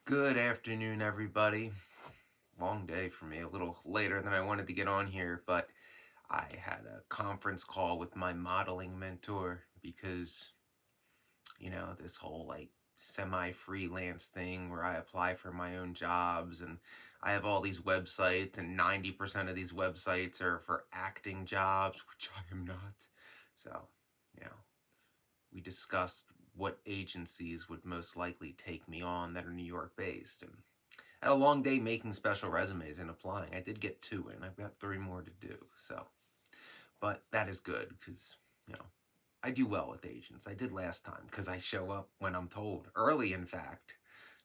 Good afternoon, everybody. Long day for me, a little later than I wanted to get on here, but I had a conference call with my modeling mentor because, this whole semi-freelance thing where I apply for my own jobs and I have all these websites, and 90% of these websites are for acting jobs, which I am not. So, you know, we discussed what agencies would most likely take me on that are New York based, and I had a long day making special resumes and applying. I did get 2 in. I've got 3 more to do. So, but that is good because, you know, I do well with agents. I did last time because I show up when I'm told, early in fact.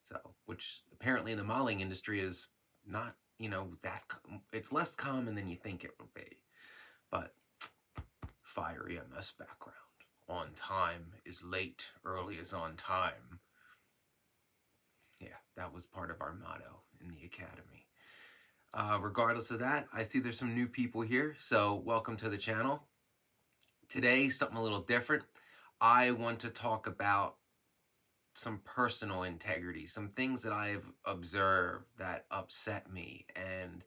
So, which apparently in the modeling industry is not, it's less common than you think it would be. But fiery MS background. On time is late, early is on time. Yeah, that was part of our motto in the academy. Regardless of that, I see there's some new people here, so welcome to the channel. Today, something a little different. I want to talk about some personal integrity, some things that I've observed that upset me, and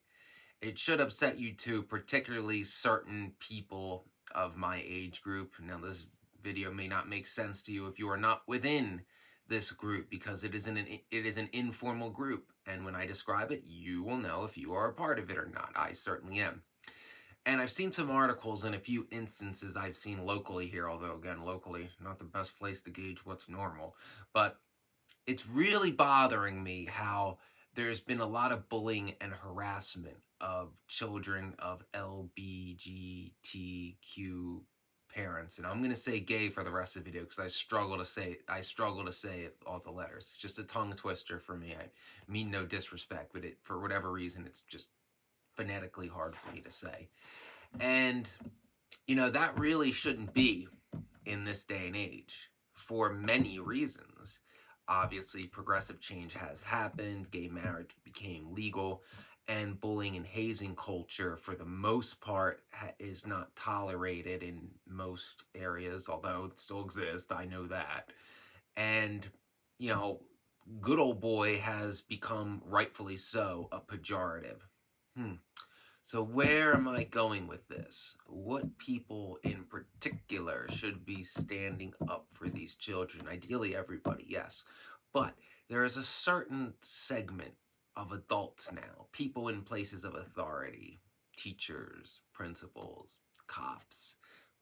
it should upset you too, particularly certain people of my age group. Now, this video may not make sense to you if you are not within this group because it is an informal group, and when I describe it, you will know if you are a part of it or not. I certainly am. And I've seen some articles and a few instances I've seen locally here, although again, locally, not the best place to gauge what's normal, but it's really bothering me how there's been a lot of bullying and harassment of children of LBGTQ parents. And I'm going to say gay for the rest of the video because I struggle to say all the letters. It's just a tongue twister for me. I mean no disrespect, but for whatever reason, it's just phonetically hard for me to say. And, that really shouldn't be in this day and age for many reasons. Obviously, progressive change has happened, gay marriage became legal, and bullying and hazing culture, for the most part, is not tolerated in most areas, although it still exists. I know that. And, you know, good old boy has become, rightfully so, a pejorative. So where am I going with this? What people in particular should be standing up for these children? Ideally everybody, yes. But there is a certain segment of adults now, people in places of authority, teachers, principals, cops,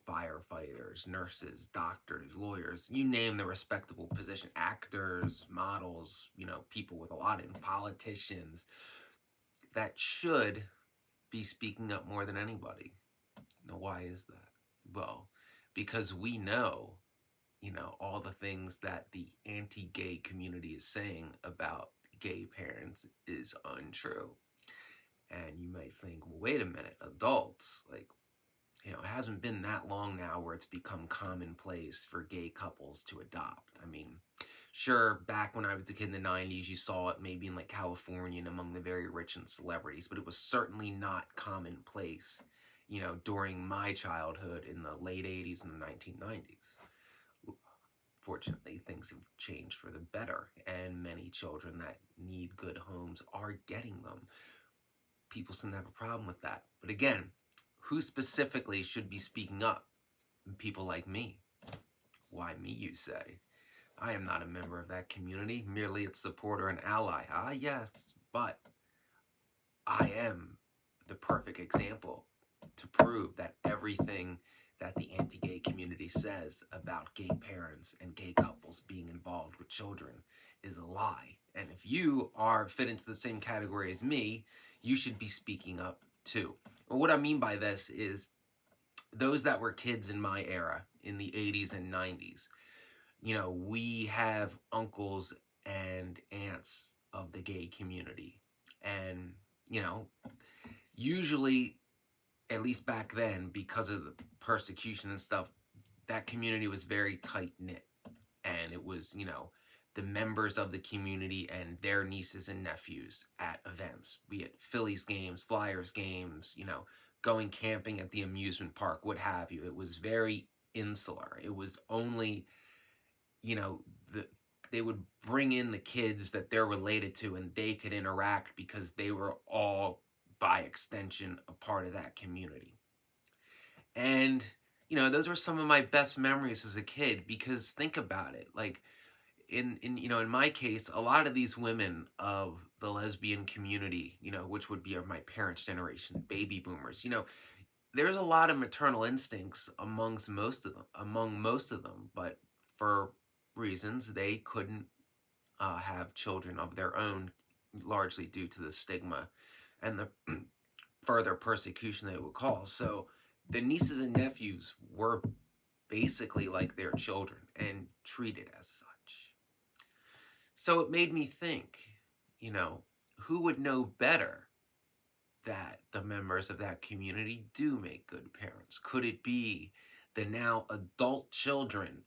firefighters, nurses, doctors, lawyers, you name the respectable position, actors, models, people with a lot in politicians, that should be speaking up more than anybody. Now, why is that? Well, because we know, all the things that the anti-gay community is saying about gay parents is untrue. And you might think, well, wait a minute, adults, it hasn't been that long now where it's become commonplace for gay couples to adopt. I mean, sure, back when I was a kid in the 90s, you saw it maybe in California and among the very rich and celebrities, but it was certainly not commonplace, during my childhood in the late 80s and the 1990s. Fortunately, things have changed for the better, and many children that need good homes are getting them. People seem to have a problem with that. But again, who specifically should be speaking up? People like me. Why me, you say? I am not a member of that community, merely its supporter and ally. Ah, yes, but I am the perfect example to prove that everything that the anti-gay community says about gay parents and gay couples being involved with children is a lie. And if you are fit into the same category as me, you should be speaking up too. And what I mean by this is those that were kids in my era, in the 80s and 90s, we have uncles and aunts of the gay community. And, usually, at least back then, because of the persecution and stuff, that community was very tight-knit. And it was, the members of the community and their nieces and nephews at events, be it Phillies games, Flyers games, going camping at the amusement park, what have you. It was very insular. It was only, the they would bring in the kids that they're related to and they could interact because they were all, by extension, a part of that community. And, those were some of my best memories as a kid because think about it. Like, in my case, a lot of these women of the lesbian community, which would be of my parents' generation, baby boomers, there's a lot of maternal instincts among most of them, but for reasons they couldn't have children of their own, largely due to the stigma and the further persecution they would cause. So the nieces and nephews were basically like their children and treated as such. So it made me think, you know, who would know better that the members of that community do make good parents? Could it be the now adult children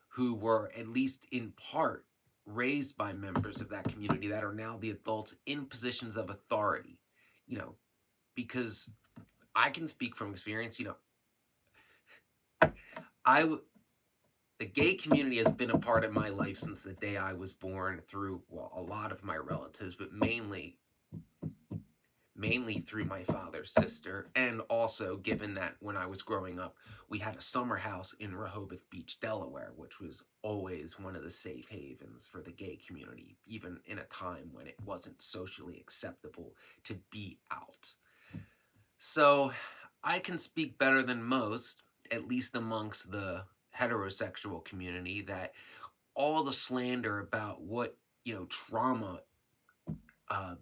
who were, at least in part, raised by members of that community that are now the adults in positions of authority? You know, because I can speak from experience, I w- the gay community has been a part of my life since the day I was born through, well, a lot of my relatives, but mainly through my father's sister, and also given that when I was growing up, we had a summer house in Rehoboth Beach, Delaware, which was always one of the safe havens for the gay community, even in a time when it wasn't socially acceptable to be out. So I can speak better than most, at least amongst the heterosexual community, that all the slander about what, trauma uh,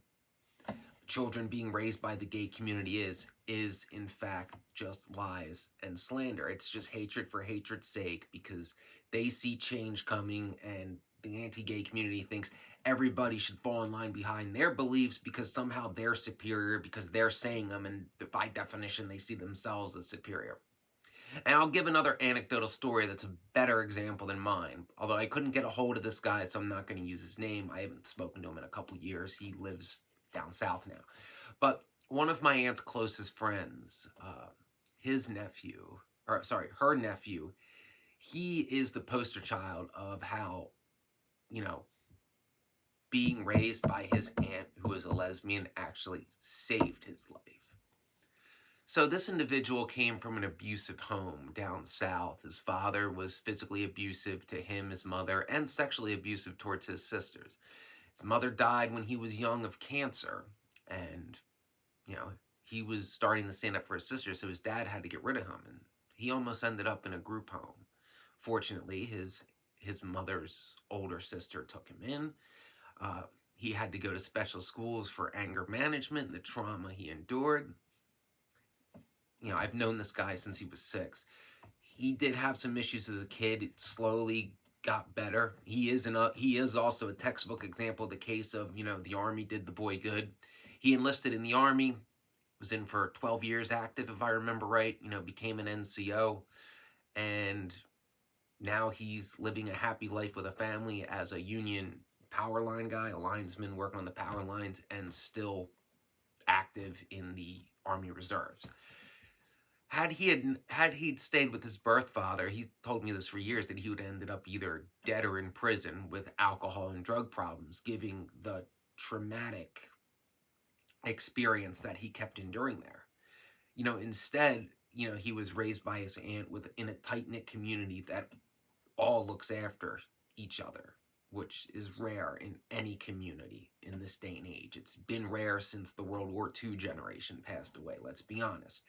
children being raised by the gay community is in fact just lies and slander. It's just hatred for hatred's sake because they see change coming, and the anti-gay community thinks everybody should fall in line behind their beliefs because somehow they're superior because they're saying them, and by definition they see themselves as superior. And I'll give another anecdotal story that's a better example than mine. Although I couldn't get a hold of this guy, so I'm not going to use his name. I haven't spoken to him in a couple years. He lives down south now. But one of my aunt's closest friends, his nephew, or sorry, her nephew, he is the poster child of how, you know, being raised by his aunt, who is a lesbian, actually saved his life. So this individual came from an abusive home down south. His father was physically abusive to him, his mother, and sexually abusive towards his sisters. His mother died when he was young of cancer, and you know, he was starting to stand up for his sister, so his dad had to get rid of him, and he almost ended up in a group home. Fortunately, his mother's older sister took him in. Uh, he had to go to special schools for anger management and the trauma he endured. I've known this guy since he was 6. He did have some issues as a kid. It slowly got better. He is also a textbook example of the case of, the army did the boy good. He enlisted in the army, was in for 12 years active, if I remember right, became an NCO, and now he's living a happy life with a family as a Union power line guy, a linesman working on the power lines, and still active in the Army Reserves. Had he stayed with his birth father, he told me this for years, that he would have ended up either dead or in prison with alcohol and drug problems, giving the traumatic experience that he kept enduring there. Instead, he was raised by his aunt in a tight-knit community that all looks after each other, which is rare in any community in this day and age. It's been rare since the World War II generation passed away, let's be honest.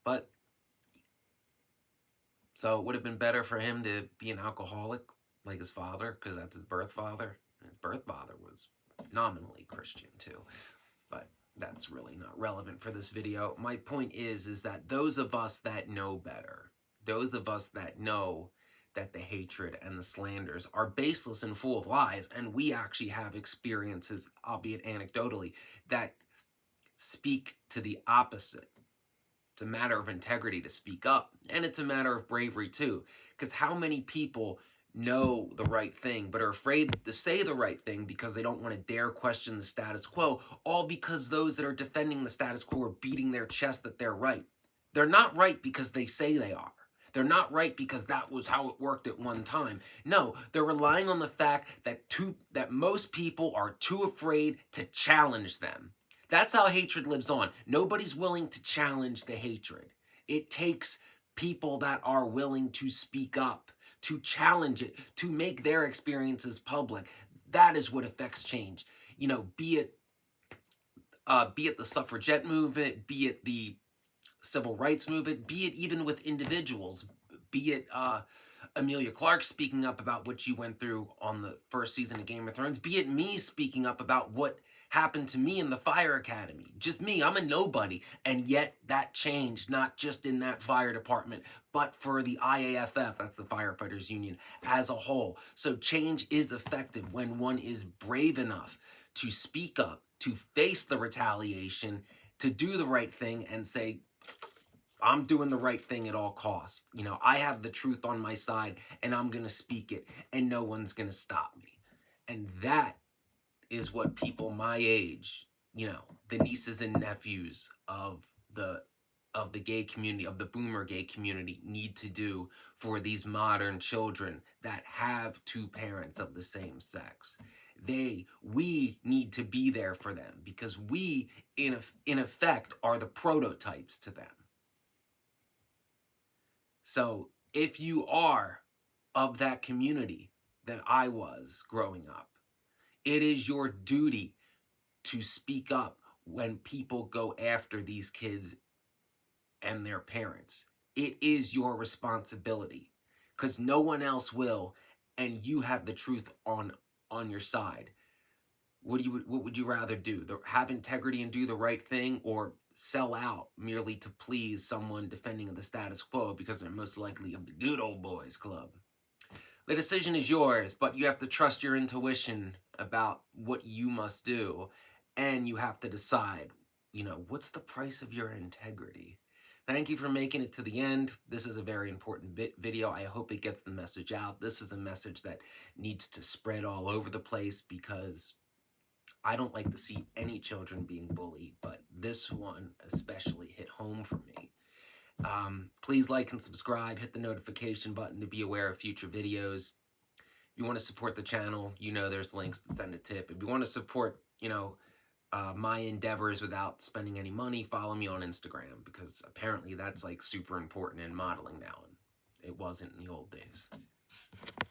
But so it would have been better for him to be an alcoholic like his father, because that's his birth father. His birth father was nominally Christian too, but that's really not relevant for this video. My point is that those of us that know better, those of us that know that the hatred and the slanders are baseless and full of lies, and we actually have experiences, albeit anecdotally, that speak to the opposite. It's a matter of integrity to speak up, and it's a matter of bravery too, because how many people know the right thing but are afraid to say the right thing because they don't want to dare question the status quo, all because those that are defending the status quo are beating their chest that they're right. They're not right because they say they are. They're not right because that was how it worked at one time. No, they're relying on the fact that most people are too afraid to challenge them. That's how hatred lives on. Nobody's willing to challenge the hatred. It takes people that are willing to speak up, to challenge it, to make their experiences public. That is what affects change. You know, be it the suffragette movement, be it the civil rights movement, be it even with individuals, be it Amelia Clark speaking up about what you went through on the first season of Game of Thrones, be it me speaking up about what happened to me in the fire academy. Just me, I'm a nobody. And yet that changed, not just in that fire department, but for the IAFF, that's the firefighters union, as a whole. So change is effective when one is brave enough to speak up, to face the retaliation, to do the right thing and say, I'm doing the right thing at all costs. You know, I have the truth on my side and I'm going to speak it and no one's going to stop me. And that is what people my age, you know, the nieces and nephews of the gay community, of the boomer gay community need to do for these modern children that have two parents of the same sex. We need to be there for them because we in effect are the prototypes to them. So if you are of that community that I was growing up, it is your duty to speak up when people go after these kids and their parents. It is your responsibility because no one else will, and you have the truth on your side. What would you rather do? Have integrity and do the right thing, or sell out merely to please someone defending the status quo because they're most likely of the good old boys club? The decision is yours, but you have to trust your intuition about what you must do, and you have to decide, you know, what's the price of your integrity? Thank you for making it to the end. This is a very important video. I hope it gets the message out. This is a message that needs to spread all over the place because I don't like to see any children being bullied, but this one especially hit home for me. Please like and subscribe, hit the notification button to be aware of future videos. If you want to support the channel, you know there's links to send a tip. If you want to support, you know, my endeavors without spending any money, follow me on Instagram because apparently that's like super important in modeling now, and it wasn't in the old days.